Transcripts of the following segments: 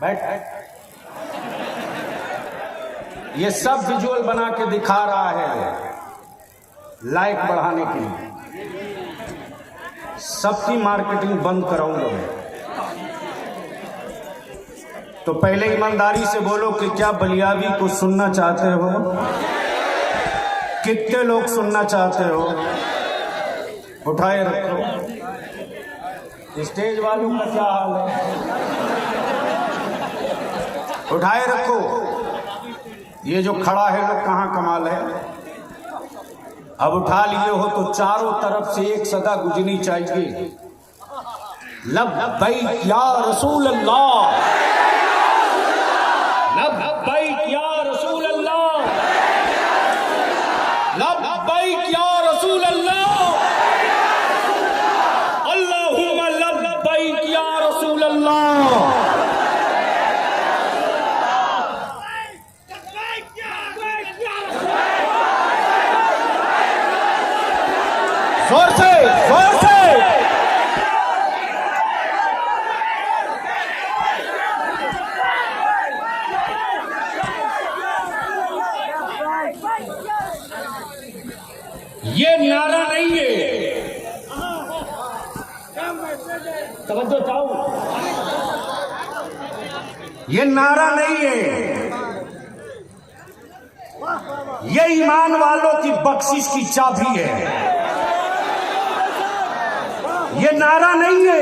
बैठ। ये सब विजुअल बना के दिखा रहा है लाइक बढ़ाने के लिए। सबकी मार्केटिंग बंद कराऊंगा मैं। तो पहले ईमानदारी से बोलो कि क्या बलियावी को सुनना चाहते हो? कितने लोग सुनना चाहते हो? उठाए रखो। स्टेज वालों का क्या हाल है? उठाए रखो। ये जो खड़ा है लोग कहाँ कमाल है? अब उठा लिए हो तो चारों तरफ से एक सदा गुजरनी चाहिए, लब्बैक या रसूल अल्लाह, लब्बैक या रसूल अल्लाह, लब्बैक या रसूल अल्लाह, अल्लाहुम्मा लब्बैक या रसूल अल्लाह। जोर से, जोर से। ये नारा नहीं है, तवज्जो चाहो, ये नारा नहीं है, ये ईमान वालों की बख्शिश की चाबी है। ये नारा नहीं है,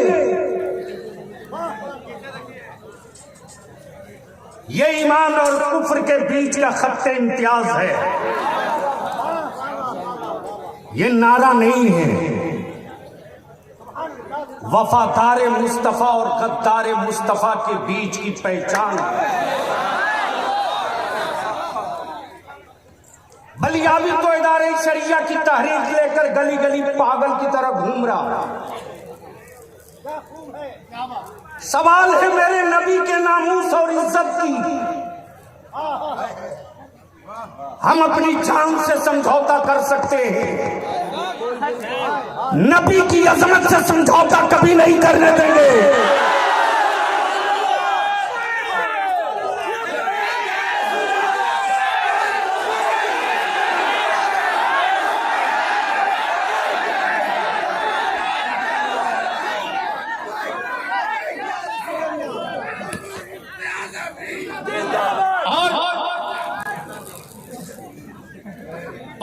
ये ईमान और कुफ्र के बीच का खत्ते इम्तियाज है। ये नारा नहीं है, वफादार मुस्तफा और गद्दार मुस्तफा के बीच की पहचान है। बलियावी तो इदारे शरिया की तहरीक लेकर गली गली पागल की तरह घूम रहा। सवाल है मेरे नबी के नामूस और इज्जत की। हम अपनी जान से समझौता कर सकते हैं, नबी की अजमत से समझौता कभी नहीं करने देंगे।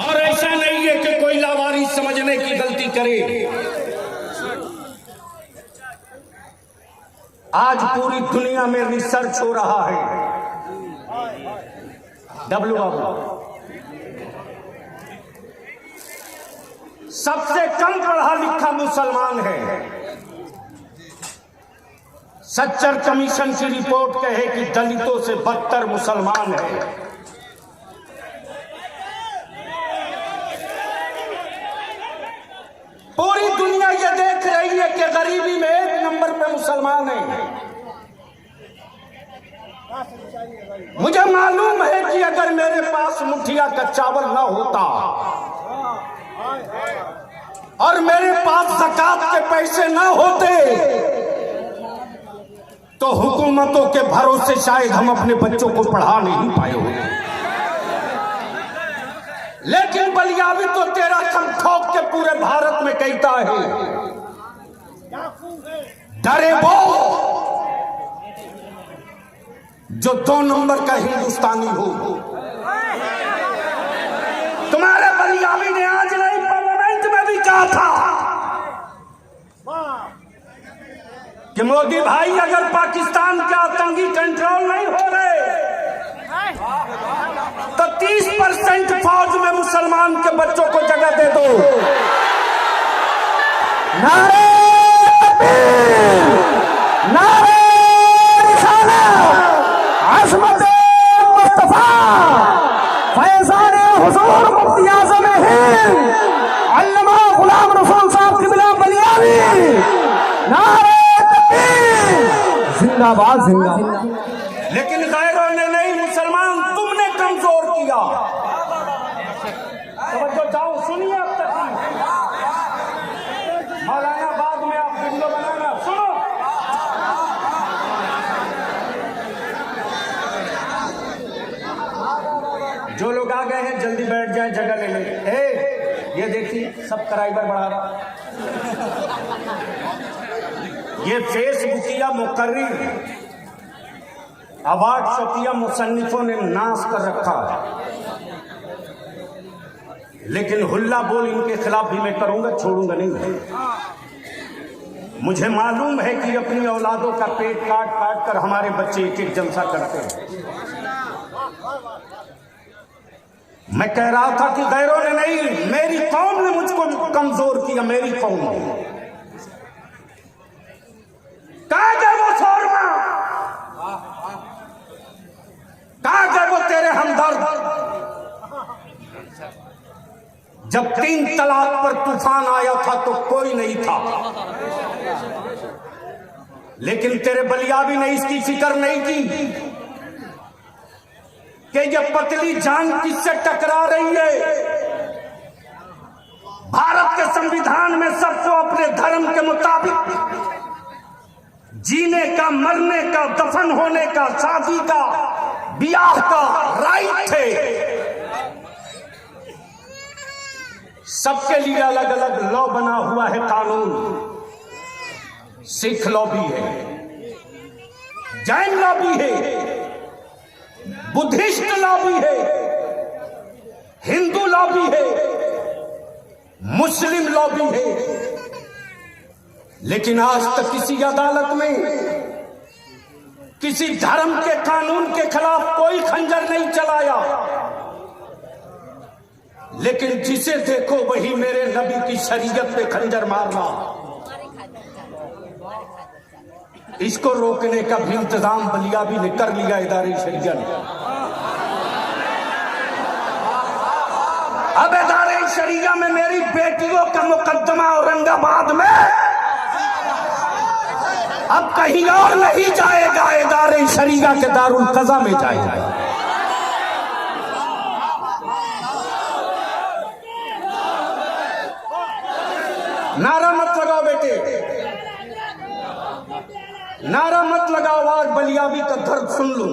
और ऐसा नहीं है कि कोई लावारिस समझने की गलती करे। आज पूरी दुनिया में रिसर्च हो रहा है। डब्लू बाबू सबसे कम पढ़ा लिखा मुसलमान है। सच्चर कमीशन की रिपोर्ट कहे कि दलितों से बदतर मुसलमान है। पूरी दुनिया ये देख रही है कि गरीबी में एक नंबर पे मुसलमान है। मुझे मालूम है कि अगर मेरे पास मुठिया का चावल ना होता और मेरे पास ज़कात के पैसे ना होते तो हुकूमतों के भरोसे शायद हम अपने बच्चों को पढ़ा नहीं पाए होते। लेकिन बलियावी तो तेरा कम ठोक के पूरे भारत में कहता है, डरे वो जो 2 नंबर का हिंदुस्तानी हो। तुम्हारे बलियावी ने आज नहीं पार्लियामेंट में भी कहा था कि मोदी भाई अगर पाकिस्तान के आतंकी कंट्रोल नहीं हो रहे तो 30% फौज में मुसलमान के बच्चों को जगह दे दो। नारे तकबीर, नारे रिसालत, अज़मत मुस्तफा, फैज़ान हुज़ूर मुफ्ती आज़म हिंद अल्लामा गुलाम रसूल साहब क़िबला बलियावी, नारे तकबीर, जिंदाबाद जिंदाबाद। लेकिन गैरों ने नहीं, मुसलमान तुमने कमजोर किया। तवज्जो जाओ, सुनिए अब तक मौलाना, बाद में आप वीडियो बनाना। सुनो, जल्दी बैठ जाए, जगह ले ले। ये देखिए सब कराइबर बढ़ा रहा। ये फेसबुकिया मुकर्रिर अवार्ड शतिया मुसन्निफों ने नाश कर रखा है, लेकिन हुल्ला बोल इनके खिलाफ भी मैं करूंगा, छोड़ूंगा नहीं। मुझे मालूम है कि अपनी औलादों का पेट काट काट कर हमारे बच्चे एक एक जलसा करते हैं। मैं कह रहा था कि गैरों ने नहीं, मेरी कौम ने मुझको कमजोर किया। मेरी कौम ने कहा गए वो शोरमा, कहा गए वो तेरे हमदर्द। जब 3 तलाक पर तूफान आया था तो कोई नहीं था, लेकिन तेरे बलियाबी ने इसकी फिक्र नहीं की कि ये पतली जान किससे टकरा रही है। भारत के संविधान में सबको अपने धर्म के मुताबिक जीने का, मरने का, दफन होने का, शादी का, ब्याह का राइट थे। सबके लिए अलग अलग लॉ बना हुआ है, कानून। सिख लॉ भी है, जैन लॉ भी है, बुद्धिस्ट लॉ भी है, हिंदू लॉ भी है, मुस्लिम लॉ भी है। लेकिन आज तक किसी अदालत में किसी धर्म के कानून के खिलाफ कोई खंजर नहीं चलाया। लेकिन जिसे देखो वही मेरे नबी की शरीयत पे खंजर मारना। इसको रोकने का भी इंतजाम बलियाबी ने कर लिया, इदारे शरीयत ने। अब इदारे शरीयत में मेरी बेटियों का मुकदमा औरंगाबाद में अब कहीं और नहीं जाएगा, इदारे शरीयत के दारुल कज़ा में जाएगा। नारा मत लगाओ बेटे, नारा मत लगाओ। आज बलियाबी का दर्द सुन लो।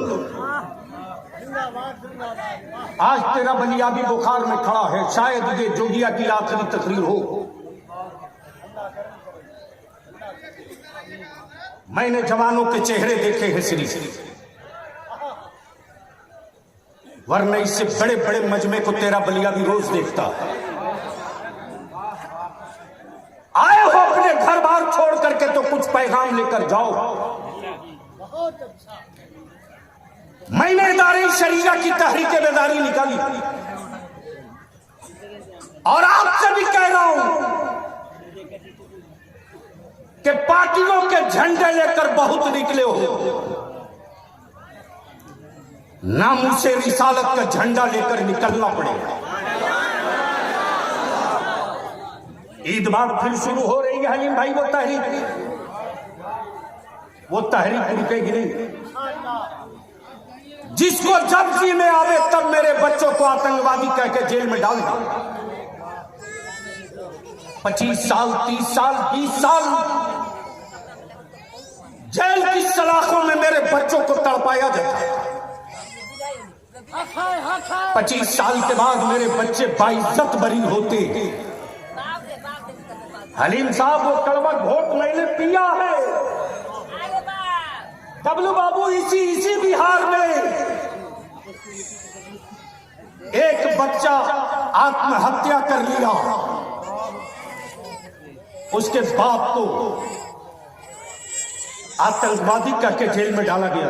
आज तेरा बलियाबी बुखार में खड़ा है, शायद ये जोगिया की आखिरी तकरीर हो। मैंने जवानों के चेहरे देखे हैं सिर्फ, वरना इससे बड़े बड़े मजमे को तेरा बलियाबी रोज देखता है। आए हो अपने घर बार छोड़ करके तो कुछ पैगाम लेकर जाओ। मैंने इदारे शरीयत की तहरीक बेदारी निकाली और आपसे भी कह रहा हूं कि पार्टियों के झंडे लेकर बहुत निकले हो, नामुसे रिसालत का झंडा लेकर निकलना पड़ेगा। ईद बाद फिर शुरू हो रही है हलीम भाई, वो तहरीक रुकेगी नहीं। जिसको जब जी में आवे तब मेरे बच्चों को आतंकवादी कह के जेल में डाल दो। 25 साल, 30 साल, 20 साल जेल की सलाखों में मेरे बच्चों को तड़पाया जाता है। 25 साल के बाद मेरे बच्चे बाइज्जत बरी होते। हलीम साहब, वो कड़वा घोट मैंने पिया है। डब्लू बाबू, इसी बिहार में एक बच्चा आत्महत्या कर लिया, उसके बाप को आतंकवादी करके जेल में डाला गया।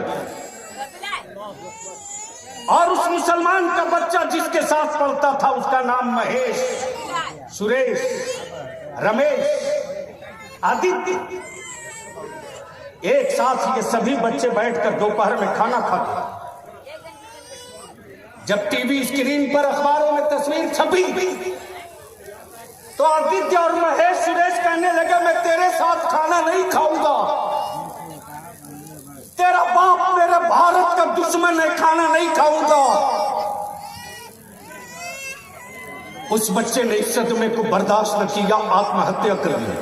और उस मुसलमान का बच्चा जिसके साथ पढ़ता था, उसका नाम महेश, सुरेश, रमेश, आदित्य, एक साथ ये सभी बच्चे बैठकर दोपहर में खाना खाते। जब टीवी स्क्रीन पर अखबारों में तस्वीर छपी तो आदित्य और महेश, सुरेश कहने लगे मैं तेरे साथ खाना नहीं खाऊंगा, तेरा बाप मेरे भारत का दुश्मन है, खाना नहीं खाऊंगा। उस बच्चे ने इस सदमे को बर्दाश्त न किया, आत्महत्या कर ली।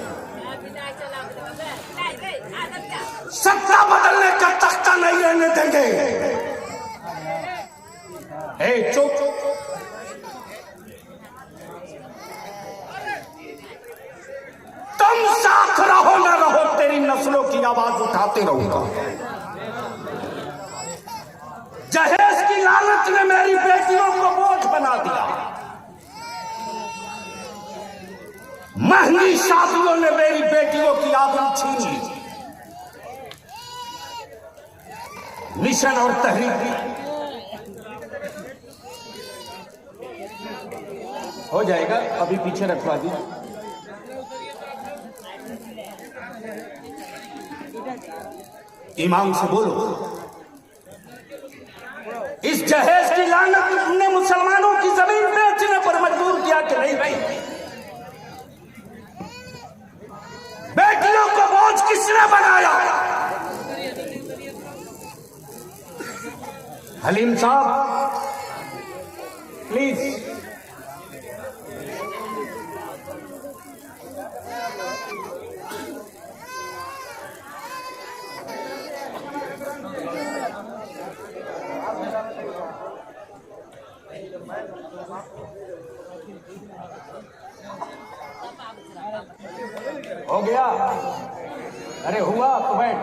सत्ता बदलने का तख्ता नहीं रहने देंगे। चुप, तुम साथ रहो ना रहो, तेरी नस्लों की आवाज उठाते रहूंगा। जहेज की लालच ने मेरी बेटियों को बोझ बना दिया, महंगी शादियों ने मेरी बेटियों की आबरू छीन ली। मिशन और तहरीक हो जाएगा, अभी पीछे रखवा दी। ईमान से बोलो, इस जहेज की लानत ने मुसलमानों की जमीन बेचने पर मजबूर किया कि नहीं भाई? बेटियों को बोझ किसने बनाया? हलीम साहब प्लीज। हो गया? अरे हुआ तो बैठ।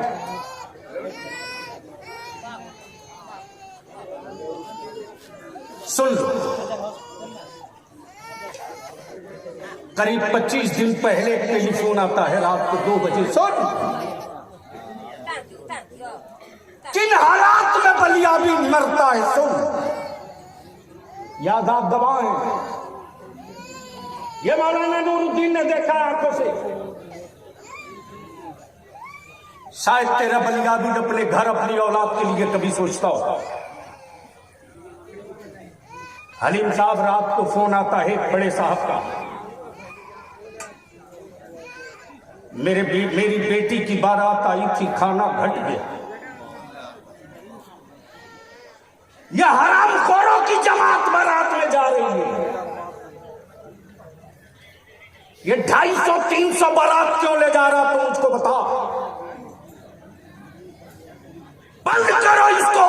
सुन लो, करीब 25 दिन पहले टेलीफोन आता है रात को 2 बजे। सुन, किन हालात में बलियाबी मरता है, सुन, याद आप दबाएं। ये मौलाना नूरुद्दीन ने देखा आंखों से। शायद तेरा बलियाबी अपने घर, अपनी औलाद के लिए कभी सोचता हो। हलीम साहब, रात को फोन आता है बड़े साहब का, मेरी बेटी की बारात आई थी, खाना घट गया। यह हरामखोरों की जमात बारात में जा रही है। ये 250-300 बारात क्यों ले जा रहा, तो मुझको बता। बंद करो इसको,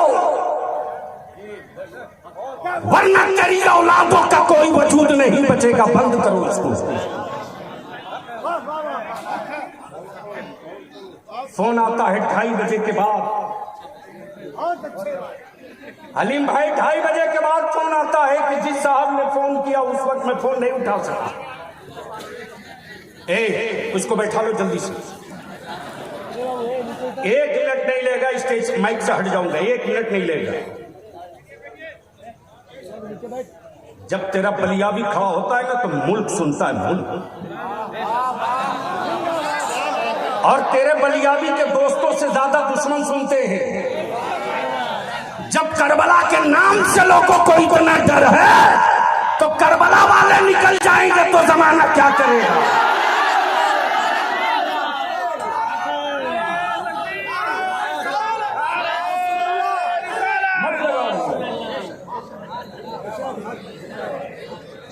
वरना तेरी औलादों का कोई वजूद नहीं बचेगा। बंद करो इसको। फोन आता है 2:30 बजे के बाद। हलीम भाई, 2:30 बजे के बाद फोन आता है कि जिस साहब ने फोन किया उस वक्त मैं फोन नहीं उठा सका। उसको बैठा लो जल्दी से। 1 मिनट नहीं लेगा, स्टेज माइक से हट जाऊंगा। 1 मिनट नहीं लेगा। जब तेरा बलियाबी खड़ा होता है ना तो मुल्क सुनता है, मुल्क। और तेरे बलियाबी के दोस्तों से ज्यादा दुश्मन सुनते हैं। जब करबला के नाम से लोगों को इतना डर है तो करबला वाले निकल जाएंगे तो जमाना क्या करेगा?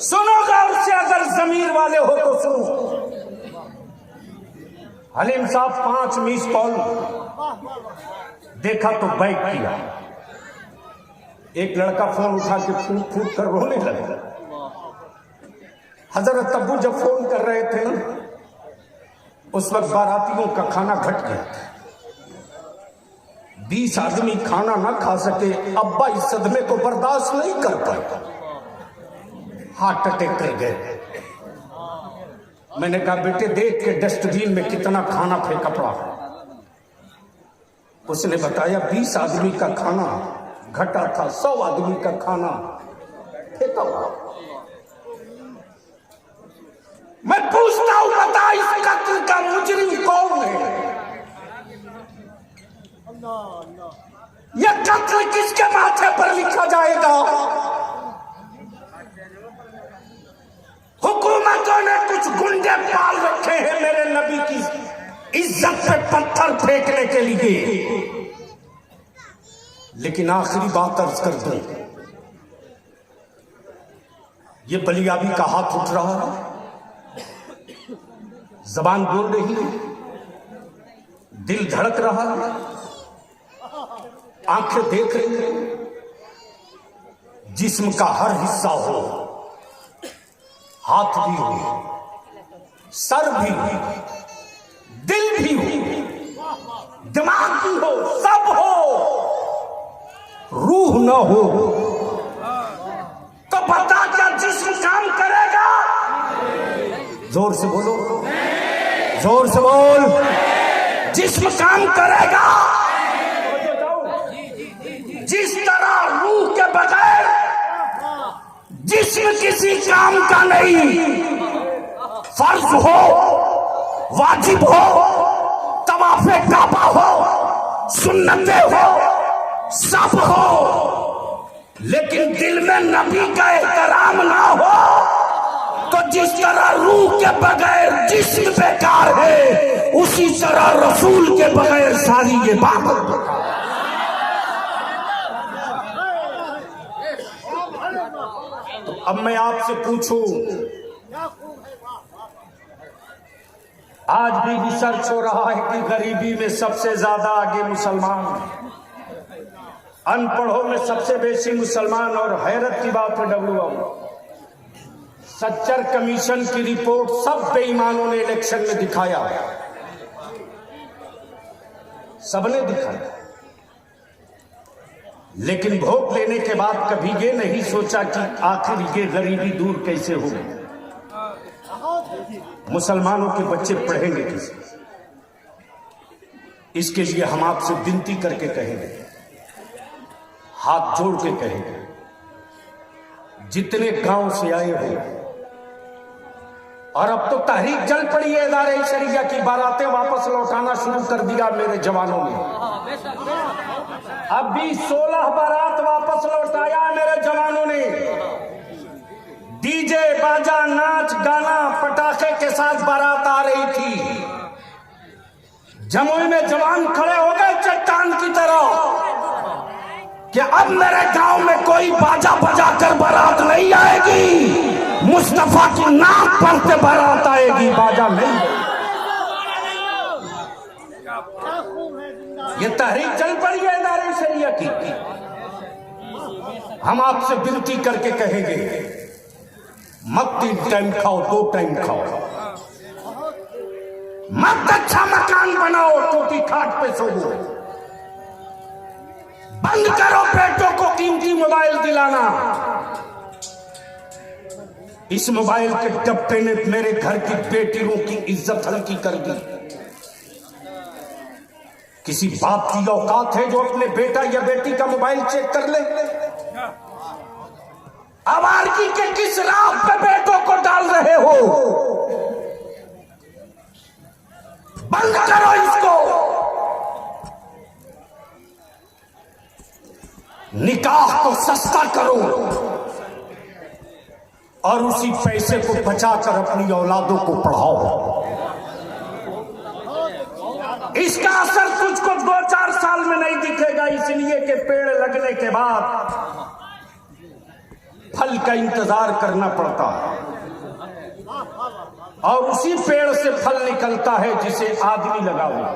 सुनो गौर से, अगर जमीर वाले हो तो सुनो। हलीम साहब 5 मिस कॉल देखा तो बैक किया। एक लड़का फोन उठा के फूट फूट कर रोने लगा। हजरत अब्बू जब फोन कर रहे थे उस वक्त बारातियों का खाना घट गया था। 20 आदमी खाना ना खा सके। अब्बा इस सदमे को बर्दाश्त नहीं कर पाए, हार्ट अटैक कर गए। मैंने कहा बेटे देख के डस्टबिन में कितना खाना फेंका पड़ा। उसने बताया 20 आदमी का खाना घटा था, 100 आदमी का खाना फेंका हुआ। मैं पूछता हूं, बता इस कत्ल का मुजरिम कौन है? यह कत्ल किसके माथे पर लिखा जाएगा? हुकूमतों ने कुछ गुंडे पाल रखे हैं मेरे नबी की इज्जत पे पत्थर फेंकने के लिए। लेकिन आखिरी बात अर्ज कर दूं, ये बलियाबी का हाथ उठ रहा है, जबान बोल रही है, दिल धड़क रहा है, आंखें देख रही है। जिस्म का हर हिस्सा हो हाथ भी हो, सर भी हो, दिल भी हो, दिमाग भी हो, सब हो, रूह न हो तो बता क्या जिस्म काम करेगा? जोर से बोलो, जोर से बोल। जिस्म काम करेगा? जिस तरह रूह के बगैर जिस्म किसी काम का नहीं, फर्ज हो, वाजिब हो, तवाफे काबा हो, सुन्नते हो, सब हो, लेकिन दिल में नबी का एहतराम ना हो तो जिस तरह रूह के बगैर जिस्म बेकार है, उसी तरह रसूल के बगैर सारी ये बात बेकार। तो अब मैं आपसे पूछूं, आज भी रिसर्च हो रहा है कि गरीबी में सबसे ज्यादा आगे मुसलमान, अनपढ़ों में सबसे बेसी मुसलमान। और हैरत की बात है, सच्चर कमीशन की रिपोर्ट सब बेईमानों ने इलेक्शन में दिखाया, सबने दिखाया, लेकिन वोट लेने के बाद कभी ये नहीं सोचा कि आखिर ये गरीबी दूर कैसे होगी, मुसलमानों के बच्चे पढ़ेंगे कैसे। इसके लिए हम आपसे विनती करके कहेंगे, हाथ जोड़ के कहेंगे, जितने गांव से आए हो, और अब तो तहरीक जल पड़ी है इदारे शरिया की, बारातें वापस लौटाना शुरू कर दिया मेरे जवानों ने। अब भी 16 बारात वापस लौटाया मेरे जवानों ने। डीजे बाजा नाच गाना पटाखे के साथ बारात आ रही थी। जमुई में जवान खड़े हो गए चट्टान की तरह कि अब मेरे गांव में कोई बाजा बजा कर बारात नहीं आएगी, मुस्तफा की नाम पढ़ते बारात आएगी, बाजा नहीं। ये तहरीक चल पड़ी है इदारे शरिया की। हम आपसे विनती करके कहेंगे, मत 3 टाइम खाओ, 2 टाइम खाओ, मत अच्छा मकान बनाओ, टूटी खाट पे सो। बंद करो बेटों को कीमती मोबाइल दिलाना। इस मोबाइल के डब्बे ने मेरे घर की बेटियों की इज्जत हल्की कर दी। किसी बाप की औकात है जो अपने बेटा या बेटी का मोबाइल चेक कर ले? आवारगी के किस राह पे बेटों को डाल रहे हो? बंद करो इसको। निकाह को सस्ता करो और उसी पैसे को बचाकर अपनी औलादों को पढ़ाओ। इसका असर तुझको 2-4 साल में नहीं दिखेगा, इसलिए कि पेड़ लगने के बाद फल का इंतजार करना पड़ता है, और उसी पेड़ से फल निकलता है जिसे आदमी लगा हुआ।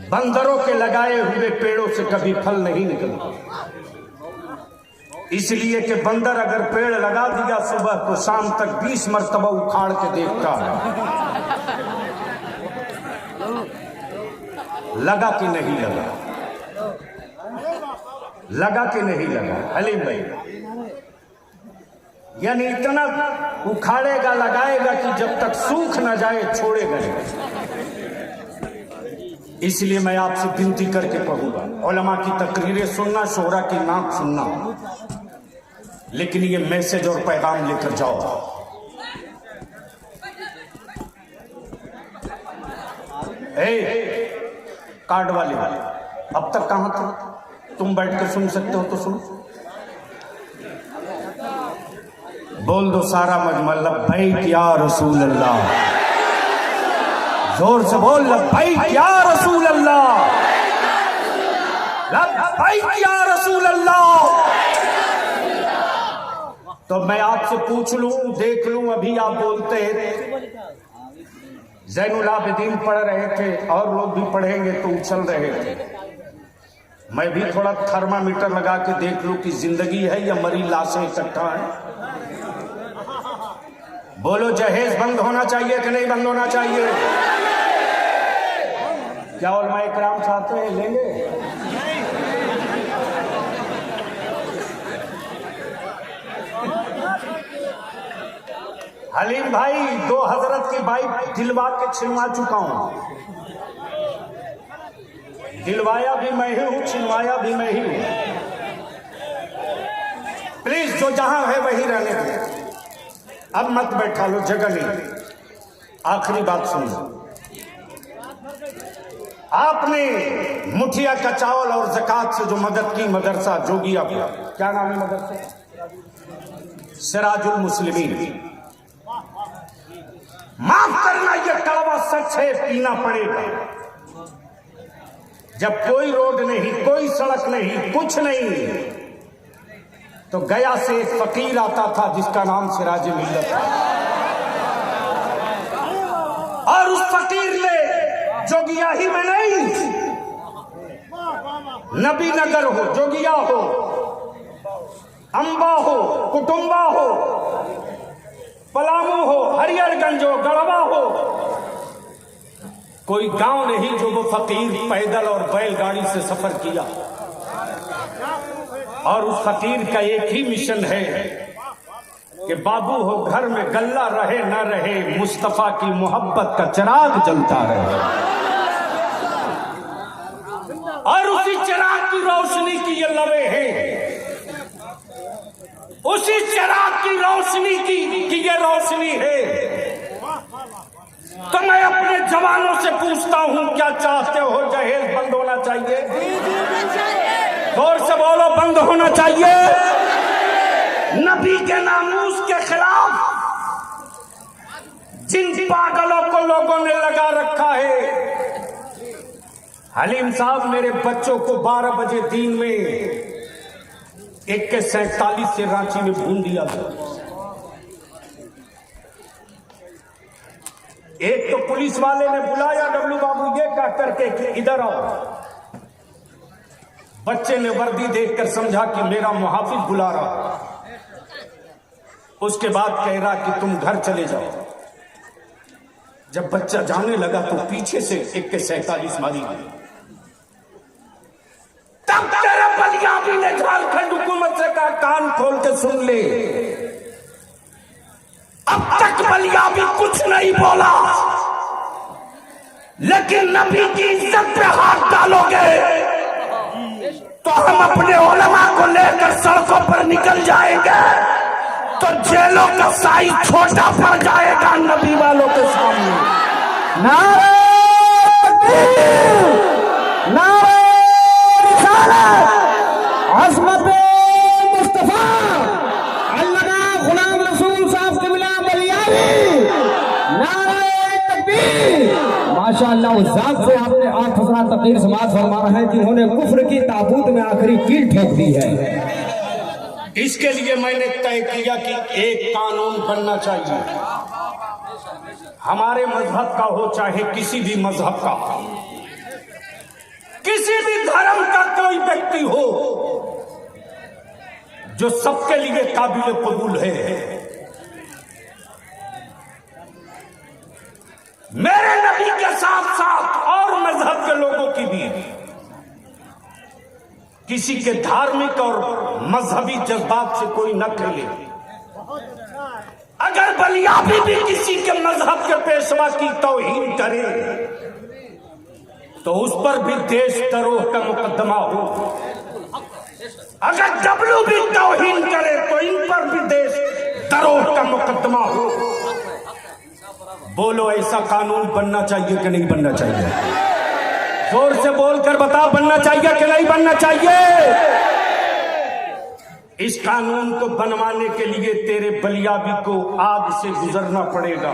बंदरों के लगाए हुए पेड़ों से कभी फल नहीं निकलता, इसलिए कि बंदर अगर पेड़ लगा दिया सुबह तो शाम तक 20 मरतबा उखाड़ के देखता है लगा कि नहीं लगा, लगा कि नहीं लगा। हलीम भाई, यानी इतना उखाड़ेगा लगाएगा कि जब तक सूख न जाए छोड़ेगा नहीं। इसलिए मैं आपसे विनती करके कहूंगा, उलमा की तकरीरें सुनना, शोहरा की नाक सुनना, लेकिन ये मैसेज और पैगाम लेकर जाओ। कार्ड वाले अब तक कहां थे? तुम बैठ कर सुन सकते हो तो सुनो। बोल दो सारा मजमा, लब्बैक या रसूल अल्लाह। जोर से बोल, लब्बैक या रसूल अल्लाह, लब्बैक या रसूल अल्लाह। तो मैं आपसे पूछ लूं, देख लूं, अभी आप बोलते हैं ज़ैनुल आबिदीन पढ़ रहे थे और लोग भी पढ़ेंगे तो उछल रहे थे। मैं भी थोड़ा थर्मामीटर लगा के देख लूं कि जिंदगी है या मरी लाशें इकट्ठा है। बोलो जहेज बंद होना चाहिए कि नहीं बंद होना चाहिए? क्या उलमा इकराम चाहते हैं लेंगे? हलीम भाई 2 हजरत की बाइक दिलवा के छिनवा चुका हूं। दिलवाया भी मैं ही हूं, छिनवाया भी मैं ही हूं। प्लीज जो जहां है वही रहने दो, अब मत बैठा लो, जगह नहीं। आखिरी बात सुन लो। आपने मुठिया का चावल और ज़कात से जो मदद की मदरसा जोगिया, क्या नाम है मदरसा? सिराजुल मुस्लिमीन। माफ करना, यह कड़वा सच है, पीना पड़ेगा। जब कोई रोड नहीं, कोई सड़क नहीं, कुछ नहीं, तो गया से एक फकीर आता था जिसका नाम सिराज मिल्लत था। और उस फकीर ने जोगिया ही में नहीं, नबी नगर हो, जोगिया हो, अंबा हो, कुटुंबा हो, पलामू हो, हरिहरगंज हो, गढ़वा हो, कोई गांव नहीं जो वो फकीर पैदल और बैलगाड़ी से सफर किया। और उस फकीर का एक ही मिशन है कि बाबू हो घर में गल्ला रहे न रहे, मुस्तफा की मोहब्बत का चिराग जलता रहे। और उसी चिराग की रोशनी की ये लबे हैं, उसी चिराग की रोशनी की ये रोशनी है। तो मैं अपने जवानों से पूछता हूं, क्या चाहते हो? जहेज बंद होना चाहिए? जोर से बोलो, बंद होना चाहिए। नबी के नामूस के खिलाफ जिन पागलों को लोगों ने लगा रखा है। हलीम साहब, मेरे बच्चों को 12 बजे दिन में 1:47 से रांची में भून दिया था। एक तो पुलिस वाले ने बुलाया, डब्लू बाबू ये कह करके कि इधर आओ। बच्चे ने वर्दी देखकर समझा कि मेरा मुहाफिज बुला रहा। उसके बाद कह रहा कि तुम घर चले जाओ। जब बच्चा जाने लगा तो पीछे से 1:47 मारी गई। तब तेरा पंजाबी ने झारखंड हुकूमत से कहा, कान खोल के सुन ले, अब तक बलियाबी कुछ नहीं बोला, लेकिन नबी की इज्जत पे हाथ डालोगे तो हम अपने उलमा को लेकर सड़कों पर निकल जाएंगे, तो जेलों का साइज छोटा पड़ जाएगा नबी वालों के सामने। नारे तकबीर, नारे रिसालत, अज़मत मुस्तफा अल्लामा गुलाम रसूल साहब के बिना बलियाबी, नारे तकबीर। माशाअल्लाह, उस जात से आपने 8 हज़रात तकरीर समाज फरमा रहे हैं जिन्होंने कुफ्र की ताबूत में आखिरी कील ठोक दी है। इसके लिए मैंने तय किया कि एक कानून बनना चाहिए, हमारे मजहब का हो चाहे किसी भी मजहब का, किसी भी धर्म का कोई व्यक्ति हो, जो सबके लिए काबिल कबूल है। मेरे नबी के साथ साथ और मजहब के लोगों की भी, किसी के धार्मिक और मजहबी जज्बात से कोई न खेले। अगर बलियाबी भी किसी के मजहब के पेशवा की तौहीन करे तो उस पर भी देशद्रोह का मुकदमा हो। अगर डब्लू भी तौहीन करे तो इन पर भी देशद्रोह का मुकदमा हो। बोलो, ऐसा कानून बनना चाहिए कि नहीं बनना चाहिए? जोर से बोलकर बताओ, बनना चाहिए कि नहीं बनना चाहिए? इस कानून को बनवाने के लिए तेरे बलियाबी को आग से गुजरना पड़ेगा।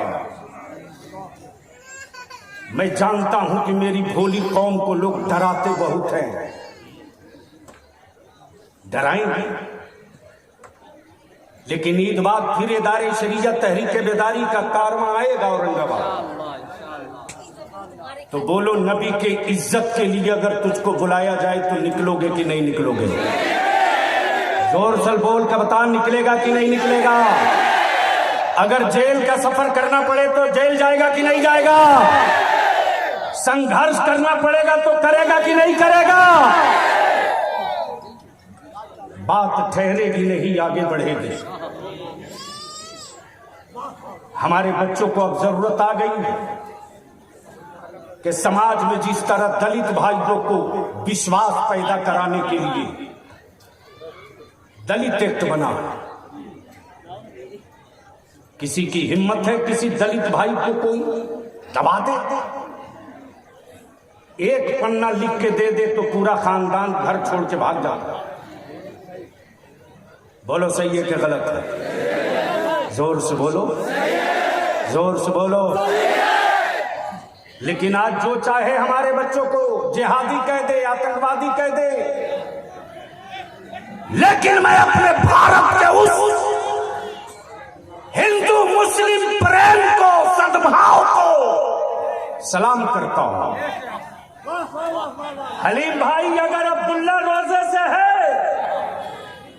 मैं जानता हूं कि मेरी भोली कौम को लोग डराते बहुत हैं, डराएंगे, लेकिन ईद बाद फिर इदारे शरीयत तहरीक बेदारी का कारवां आएगा औरंगाबाद। तो बोलो, नबी के इज्जत के लिए अगर तुझको बुलाया जाए तो निकलोगे कि नहीं निकलोगे? जोर से बोल कर बता, निकलेगा कि नहीं निकलेगा? अगर जेल का सफर करना पड़े तो जेल जाएगा कि नहीं जाएगा? संघर्ष करना पड़ेगा तो करेगा कि नहीं करेगा? बात ठहरेगी नहीं, आगे बढ़ेगी। हमारे बच्चों को अब जरूरत आ गई है कि समाज में जिस तरह दलित भाइयों को विश्वास पैदा कराने के लिए दलित एक्ट बना, किसी की हिम्मत है किसी दलित भाई को कोई दबा दे? एक पन्ना लिख के दे दे तो पूरा खानदान घर छोड़ के भाग जाता। बोलो सही है कि गलत है? जोर से बोलो, जोर से बोलो। लेकिन आज जो चाहे हमारे बच्चों को जिहादी कह दे, आतंकवादी कह दे, लेकिन मैं अपने भारत के उस हिंदू मुस्लिम प्रेम को, सद्भाव को सलाम करता हूं। हलीम भाई अगर अब्दुल्ला रोजे से है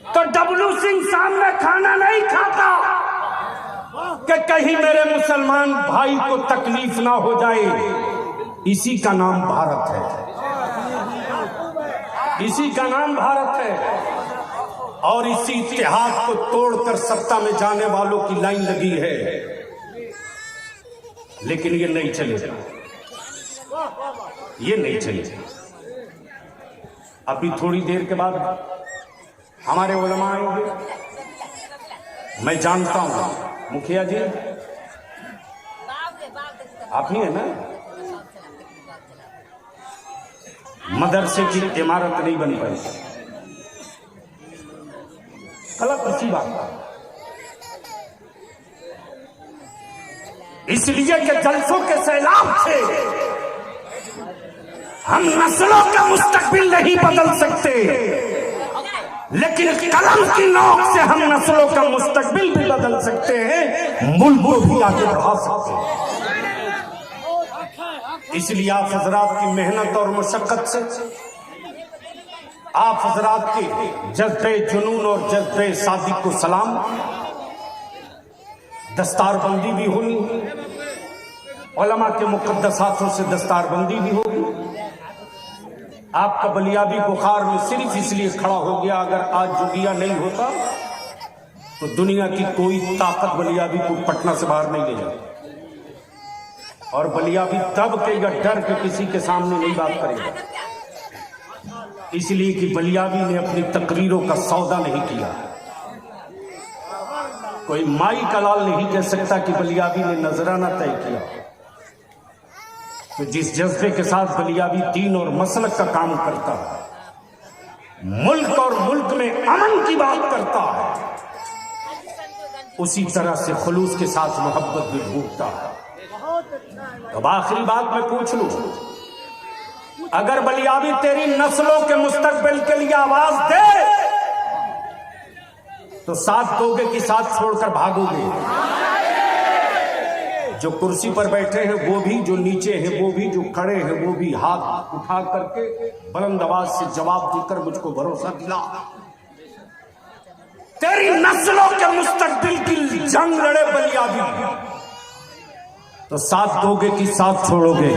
तो डब्लू सिंह सामने खाना नहीं खाता कि कहीं मेरे मुसलमान भाई को तकलीफ ना हो जाए। इसी का नाम भारत है, इसी का नाम भारत है। और इसी इतिहास को तोड़कर सत्ता में जाने वालों की लाइन लगी है। लेकिन ये नहीं चलेगा, ये नहीं चलेगा। अभी थोड़ी देर के बाद हमारे उलमा आएंगे। मैं जानता हूं मुखिया जी आप ही है ना, मदरसे की इमारत नहीं बन पाई, गलत अच्छी बात। इसलिए कि जलसों के सैलाब से हम नस्लों का मुस्तकबिल नहीं बदल सकते, लेकिन कलम की नोक से हम नस्लों का मुस्तकबिल भी बदल सकते हैं, मुल्क को भी आगे बढ़ा सकते हैं। इसलिए आप हजरात की मेहनत और मशक्कत से, आप हजरात के जज्बे जुनून और जज्बे सादी को सलाम। दस्तारबंदी भी होनी, उलमा के मुकद्दस हाथों से दस्तारबंदी भी होगी। आपका बलियाबी बुखार में सिर्फ इसलिए खड़ा हो गया, अगर आज जुगिया नहीं होता तो दुनिया की कोई ताकत बलियाबी को पटना से बाहर नहीं ले जाती। और बलियाबी तब के या डर के किसी के सामने नहीं बात करेगा, इसलिए कि बलियाबी ने अपनी तकरीरों का सौदा नहीं किया। कोई माई का लाल नहीं कह सकता कि बलियाबी ने नजराना तय किया। तो जिस जज्बे के साथ बलियाबी दीन और मसलक का काम करता है, मुल्क और मुल्क में अमन की बात करता है, उसी तरह से खुलूस के साथ मोहब्बत भी ढूंढता है। अब आखिरी बात मैं पूछ लूं, अगर बलियाबी तेरी नस्लों के मुस्तकबिल के लिए आवाज दे तो साथ दोगे कि साथ छोड़कर भागोगे? जो कुर्सी पर बैठे हैं वो भी, जो नीचे हैं वो भी, जो खड़े हैं वो भी, हाथ उठा करके बुलंद आवाज से जवाब देकर मुझको भरोसा दिला, तेरी नस्लों के मुस्तकबिल की जंग लड़े बलियाबी, तो साथ दोगे कि साथ छोड़ोगे?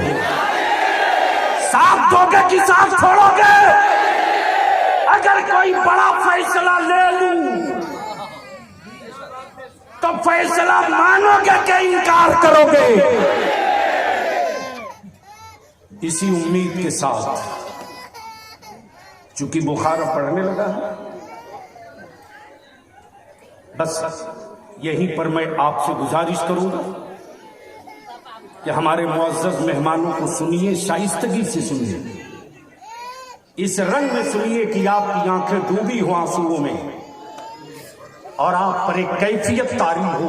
साथ दोगे कि साथ छोड़ोगे? अगर कोई बड़ा फैसला ले लूं तो फैसला मानोगे कि इनकार करोगे? इसी उम्मीद के साथ, चूंकि बुखार पड़ने लगा है, बस यहीं पर मैं आपसे गुजारिश करूंगा कि हमारे मुअज़्ज़ज़ मेहमानों को सुनिए, शाइस्तगी से सुनिए, इस रंग में सुनिए कि आपकी आंखें डूबी हो आंसुओं में और आप पर एक कैफियत तारी हो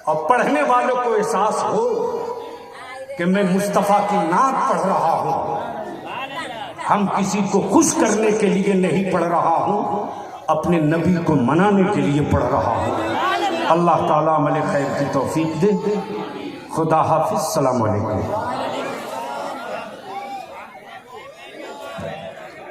और पढ़ने वालों को एहसास हो कि मैं मुस्तफा की नात पढ़ रहा हूं। हम किसी को खुश करने के लिए नहीं पढ़ रहा हूं, अपने नबी को मनाने के लिए पढ़ रहा हूं। अल्लाह ताला अमल खैर की तौफीक दे। खुदा हाफिज। सलाम अलैकुम।